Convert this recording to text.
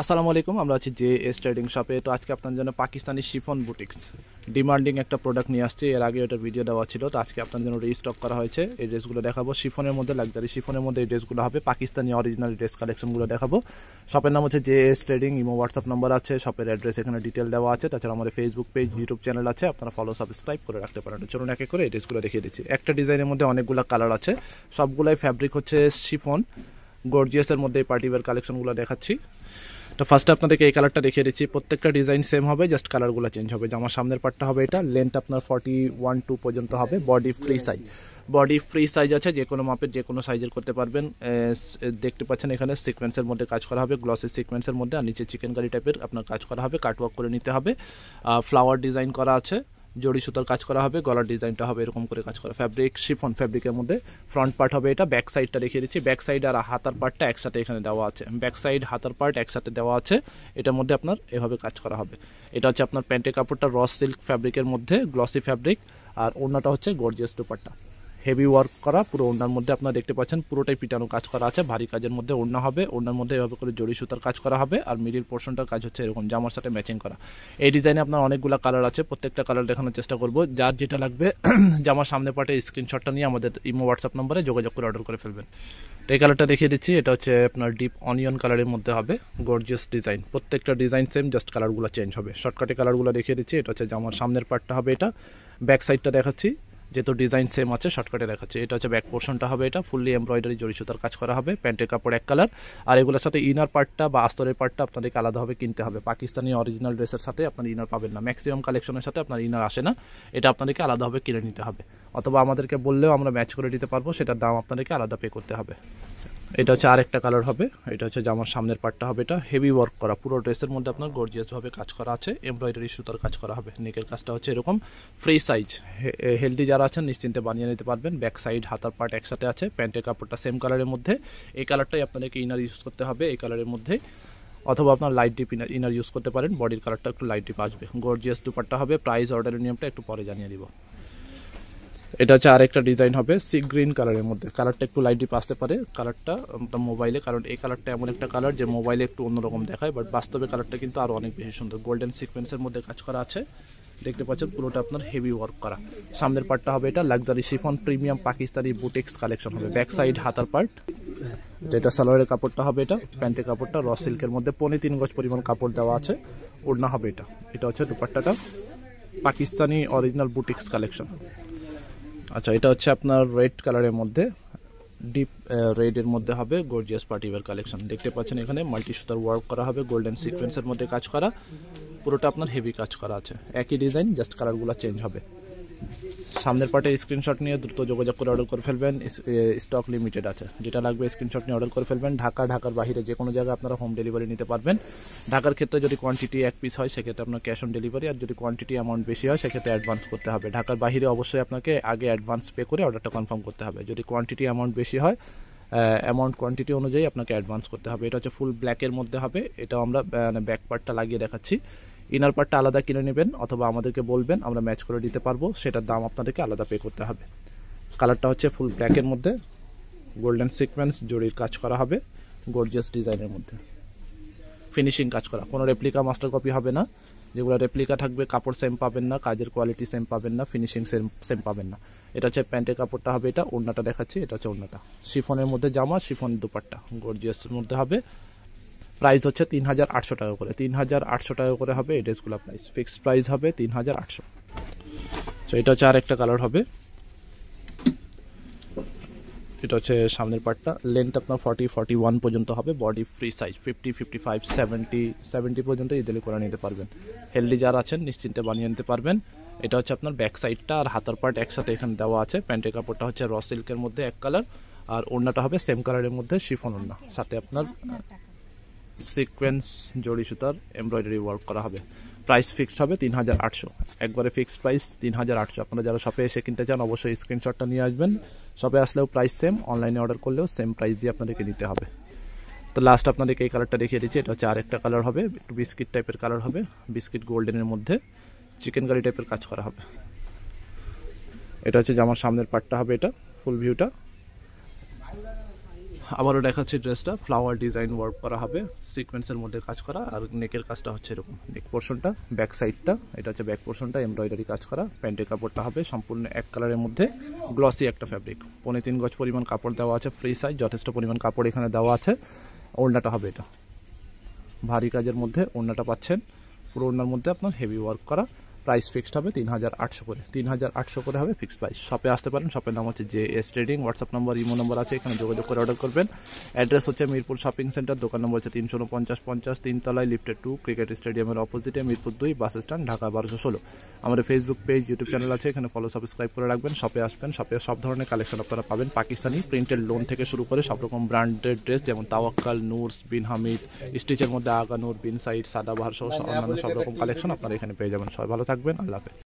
আসসালামু আলাইকুম, আমরা আছি জে এস ট্রেডিং শপে। তো আজকে আপনাদের জন্য পাকিস্তানি শিফন বুটিক্স ডিমান্ডিং একটা প্রোডাক্ট নিয়ে আসছি। এর আগে ওটার ভিডিও দেওয়া ছিল, তো আজকে আপনাদের জন্য রিস্টক করা হয়েছে। এই ড্রেসগুলো দেখাবো শিফনের মধ্যে, লাক্সারি শিফনের মধ্যে এই ড্রেসগুলো হবে। পাকিস্তানি অরিজিনাল ড্রেস কালেকশনগুলো দেখাবো। শপের নাম হচ্ছে J S trading, imo WhatsApp number আছে, শপের অ্যাড্রেস এখানে ডিটেল দেওয়া আছে। তাছাড়া আমাদের ফেসবুক পেজ, ইউটিউব চ্যানেল আছে, আপনারা ফলো সাবস্ক্রাইব করে রাখতে পারেন। চলুন একে করে এই ড্রেসগুলো দেখিয়ে দিচ্ছি। একটা ডিজাইনের মধ্যে অনেকগুলো কালার আছে, সবগুলাই ফ্যাব্রিক হচ্ছে শিফন। গর্জিয়াসের মধ্যে এই পার্টি ওয়্যার কালেকশনগুলো দেখাচ্ছি। তো ফার্স্টে আপনাদেরকে এই কালারটা দেখিয়ে দিচ্ছি। প্রত্যেকটা ডিজাইন সেম হবে, জাস্ট কালারগুলো চেঞ্জ হবে। জামার সামনের পার্টটা হবে এটা, লেন্থ আপনার 41-2 পর্যন্ত হবে। Body free size, body free size আছে, যে কোনো মাপের যে কোনো সাইজের করতে পারবেন। দেখতে পাচ্ছেন এখানে সিকোয়েন্সের মধ্যে কাজ করা হবে, গ্লসি সিকোয়েন্সের মধ্যে, আর নিচে চিকেন কারি টাইপের আপনার কাজ করা হবে। কাটওয়ার্ক করে নিতে হবে, ফ্লাওয়ার ডিজাইন করা আছে, জড়ি সুতার কাজ করা হবে, গলার ডিজাইনটা হবে এরকম করে কাজ করা। ফ্যাব্রিক শিফন ফ্যাব্রিকের মধ্যে ফ্রন্ট পার্ট হবে এটা। ব্যাক সাইডটা দেখিয়ে দিচ্ছি। ব্যাক সাইড আর হাতার পার্টটা একসাথে এখানে দেওয়া আছে। ব্যাক সাইড হাতার পার্ট একসাথে দেওয়া আছে। এটার মধ্যে আপনার এভাবে কাজ করা হবে। এটা হচ্ছে আপনার প্যান্টের কাপড়টা রস সিল্ক ফ্যাব্রিকের মধ্যে, গ্লসি ফ্যাব্রিক। আর ওড়নাটা হচ্ছে গর্জিয়াস দুপাট্টা, হেভি ওয়ার্ক করা। পুরো ওড়নার মধ্যে আপনারা দেখতে পাচ্ছেন পুরোটাই পিটানো কাজ করা আছে। ভারী কাজের মধ্যে ওড়না হবে, ওড়নার মধ্যে এভাবে করে জড়ি সুতার কাজ করা হবে। আর মিডিল পোর্শনটার কাজ হচ্ছে এরকম জামার সাথে ম্যাচিং করা। এই ডিজাইনে আপনার অনেকগুলো কালার আছে, প্রত্যেকটা কালার দেখানোর চেষ্টা করবো। যার যেটা লাগবে জামার সামনে পাটে স্ক্রিনশটটা নিয়ে আমাদের ইমো হোয়াটসঅ্যাপ নম্বরে যোগাযোগ করে অর্ডার করে ফেলবেন। এই কালারটা দেখিয়ে দিচ্ছি। এটা হচ্ছে আপনার ডিপ অনিয়ন কালারের মধ্যে হবে, গর্জিয়াস ডিজাইন। প্রত্যেকটা ডিজাইন সেম, জাস্ট কালারগুলো চেঞ্জ হবে। শর্টকাটে কালারগুলো দেখিয়ে দিচ্ছি। এটা হচ্ছে জামার সামনের পার্টটা হবে এটা। ব্যাক সাইডটা দেখাচ্ছি, যেহেতু ডিজাইন সেম আছে শর্টকাটে দেখাচ্ছে। এটা হচ্ছে ব্যাক পোর্শনটা হবে এটা, ফুললি এমব্রয়ডারি জড়ি সুতার কাজ করা হবে। প্যান্টের কাপড় এক কালার। আর এগুলোর সাথে ইনার পার্টটা বা আস্তরের পার্টটা আপনাদেরকে আলাদাভাবে কিনতে হবে। পাকিস্তানি অরিজিনাল ড্রেসের সাথে আপনার ইনার পাবেন না, ম্যাক্সিমাম কালেকশনের সাথে আপনার ইনার আসে না। এটা আপনাদেরকে আলাদাভাবে কিনে নিতে হবে, অথবা আমাদেরকে বললেও আমরা ম্যাচ করে দিতে পারবো, সেটার দাম আপনাদেরকে আলাদা পে করতে হবে। এটা হচ্ছে আরেকটা কালার হবে। এটা হচ্ছে জামার সামনের পার্টটা হবে এটা, হেভি ওয়ার্ক করা। পুরো ড্রেসের মধ্যে আপনার গর্জিয়াস ভাবে কাজ করা আছে, এমব্রয়ডারি সুতার কাজ করা হবে। নেকের কাজটা হচ্ছে এরকম ফ্রি সাইজ। হেলদি যারা আছেন নিশ্চিন্তে বানিয়ে নিতে পারবেন। ব্যাক সাইড হাতার পার্ট একসাথে আছে। প্যান্টের কাপড়টা সেম কালারের মধ্যে। এই কালারটাই আপনাদেরকে ইনার ইউজ করতে হবে, এই কালারের মধ্যে, অথবা আপনার লাইট ডিপ ইনার ইউজ করতে পারেন। বডির কালারটা একটু লাইট ডিপ আসবে। গর্জিয়াস দুপাট্টা হবে। প্রাইস অর্ডারের নিয়মটা একটু পরে জানিয়ে দিব। এটা হচ্ছে আরেকটা ডিজাইন হবে সি গ্রিন কালারের মধ্যে। কালারটা একটু লাইট ডিপ আসতে পারে কালারটা মোবাইলে, কারণ এই কালারটা এমন একটা কালার যে মোবাইলে একটু অন্যরকম দেখায়, বাট বাস্তবে কালারটা কিন্তু আরো অনেক বেশি সুন্দর। গোল্ডেন সিকোয়েন্সের মধ্যে কাজ করা আছে, দেখতে পাচ্ছেন পুরোটা আপনার হেভি ওয়ার্ক করা। সামনের পার্টটা হবে এটা luxury chiffon premium Pakistani boutiques collection হবে। ব্যাক সাইড হাতার পার্ট, যেটা সালোয়ারের কাপড়টা হবে এটা। প্যান্টের কাপড়টা র সিল্কের মধ্যে 3.25 গজ পরিমাণ কাপড় দেওয়া আছে। ওড়না হবে এটা। এটা হচ্ছে দুপাট্টাটা, পাকিস্তানি অরিজিনাল বুটিক্স কালেকশন। আচ্ছা, এটা হচ্ছে আপনার রেড কালারের মধ্যে, ডিপ রেড এর মধ্যে হবে গর্জিয়াস পার্টি ওয়্যার কালেকশন। দেখতে পাচ্ছেন এখানে মাল্টি সুতার ওয়ার্ক করা হবে, গোল্ডেন সিকোয়েন্সের মধ্যে কাজ করা। পুরোটা আপনার হেভি কাজ করা আছে, একই ডিজাইন, জাস্ট কালারগুলো চেঞ্জ হবে। সামনের পার্টে স্ক্রিনশট নিয়ে দ্রুত যোগাযোগ করে অর্ডার করে ফেলবেন। স্টক লিমিটেড আছে, যেটা লাগবে স্ক্রিনশট নিয়ে অর্ডার করে ফেলবেন। ঢাকার বাইরে যে কোনো জায়গায় আপনারা হোম ডেলিভারি নিতে পারবেন। ঢাকার ক্ষেত্রে যদি কোয়ান্টিটি এক পিস হয় সেক্ষেত্রে আপনার ক্যাশ অন ডেলিভারি, আর যদি কোয়ান্টিটি অ্যামাউন্ট বেশি হয় সেক্ষেত্রে অ্যাডভান্স করতে হবে। ঢাকার বাইরে অবশ্যই আপনাকে আগে অ্যাডভান্স পে করে অর্ডারটা কনফার্ম করতে হবে। যদি কোয়ান্টিটি অ্যামাউন্ট বেশি হয়, কোয়ান্টিটি অনুযায়ী আপনাকে অ্যাডভান্স করতে হবে। এটা হচ্ছে ফুল ব্ল্যাকের মধ্যে হবে। এটাও আমরা ব্যাক পার্টটা লাগিয়ে দেখাচ্ছি। ইনার পার্টটা আলাদা কিনে নেবেন, অথবা আমাদেরকে বলবেন, আমরা ম্যাচ করে দিতে পারবো। সেটার দাম আপনাদেরকে আলাদা পে করতে হবে। কালারটা হচ্ছে ফুল ব্ল্যাকের মধ্যে, গোল্ডেন সিকোয়েন্স জড়ির কাজ করা হবে, গর্জিয়াস ডিজাইনের মধ্যে ফিনিশিং কাজ করা। কোনো রেপ্লিকা মাস্টার কপি হবে না। যেগুলো রেপ্লিকা থাকবে কাপড় সেম পাবেন না, কাজের কোয়ালিটি সেম পাবেন না, ফিনিশিং সেম পাবেন না। এটা হচ্ছে প্যান্টের কাপড়টা হবে এটা। ওড়নাটা দেখাচ্ছি, এটা হচ্ছে ওড়নাটা। শিফনের মধ্যে জামা, শিফন দুপাট্টা গর্জিয়াসের মধ্যে হবে। প্রাইস হচ্ছে 3800 টাকা করে। 3800 টাকা করে হবে এই ড্রেসগুলো প্রাইস। ফিক্সড প্রাইস হবে 3800। তো এটা হচ্ছে আর একটা কালার হবে। এটা হচ্ছে সামনের পার্টটা। লেন্থ আপনার 40-41 পর্যন্ত হবে। বডি ফ্রি সাইজ 50, 55, 70 পর্যন্ত ইজিলি করে নিতে পারবেন। হেলদি যারা আছেন নিশ্চিন্তে বানিয়ে নিতে পারবেন। এটা হচ্ছে আপনার ব্যাক সাইডটা আর হাতার পার্ট একসাথে এখানে দেওয়া আছে। প্যান্টের কাপড়টা হচ্ছে র সিল্কের মধ্যে এক কালার, আর ওড়নাটা হবে সেম কালারের মধ্যে শিফন ওড়না, সাথে আপনার সিকোয়েন্স জড়ি সুতার এমব্রয়ডারি ওয়ার্ক করা হবে। প্রাইস ফিক্সড হবে 3800, একবারে ফিক্সড প্রাইস 3800। আপনারা যারা শপে এসে কিনতে চান অবশ্যই স্ক্রিনশটটা নিয়ে আসবেন। শপে আসলেও প্রাইস সেম, অনলাইনে অর্ডার করলেও সেম প্রাইস দিয়ে আপনাদেরকে নিতে হবে। তো লাস্ট আপনাদেরকে এই কালারটা দেখিয়ে দিচ্ছি। এটা হচ্ছে আরেকটা কালার হবে, একটু বিস্কিট টাইপের কালার হবে, বিস্কিট গোল্ডেনের মধ্যে চিকেন কারি টাইপের কাজ করা হবে। এটা হচ্ছে জামার সামনের পার্টটা হবে এটা, ফুল ভিউটা। আবারও দেখাচ্ছি ড্রেসটা, ফ্লাওয়ার ডিজাইন ওয়ার্ক করা হবে, সিকোয়েন্সের মধ্যে কাজ করা, আর নেকের কাজটা হচ্ছে এরকম। নেক পোর্শনটা, ব্যাক সাইডটা, এটা হচ্ছে ব্যাক পোর্শনটা, এমব্রয়ডারি কাজ করা। প্যান্টের কাপড়টা হবে সম্পূর্ণ এক কালারের মধ্যে, গ্লসি একটা ফ্যাব্রিক। 3.5 গজ পরিমাণ কাপড় দেওয়া আছে, ফ্রি সাইজ, যথেষ্ট পরিমাণ কাপড় এখানে দেওয়া আছে। ওড়নাটা হবে এটা ভারী কাজের মধ্যে, ওড়নাটা পাচ্ছেন পুরো ওড়নার মধ্যে আপনার হেভি ওয়ার্ক করা। প্রাইস ফিক্সড হবে 3800 করে, 3800 করে হবে ফিক্সড প্রাইস। শপে আসতে পারেন, শপের নাম হচ্ছে JS trading. WhatsApp number, imo number আছে, এখানে যোগাযোগ করে অর্ডার করবেন। অ্যাড্রেস হচ্ছে মিরপুর শপিং সেন্টার, দোকান নম্বর হচ্ছে 34950, 3 তলায়, লিফটেড 2, ক্রিকেট স্টেডিয়ামের অপোজিটে, মিরপুর 2 বাস স্ট্যান্ড, ঢাকা 1216। আমাদের ফেসবুক পেজ, ইউটিউব চ্যানেল আছে, এখানে ফলো সাবস্ক্রাইব করে রাখবেন। শপে আসবেন, শপে সব ধরনের কালেকশন আপনারা পাবেন। পাকিস্তানি প্রিন্টেড লোন থেকে শুরু করে সব রকম ব্র্যান্ডেড ড্রেস, যেমন তাওয়াক্কাল, নূরস, বিন হামিদ, স্টিচের মধ্যে আগা নূর, বিন সাইড, সাদাবাহার সহ অন্যান্য সব রকম কালেকশন আপনারা এখানে পেয়ে যাবেন। সবাই ভালো থাকবেন, আল্লাহ হাফেজ।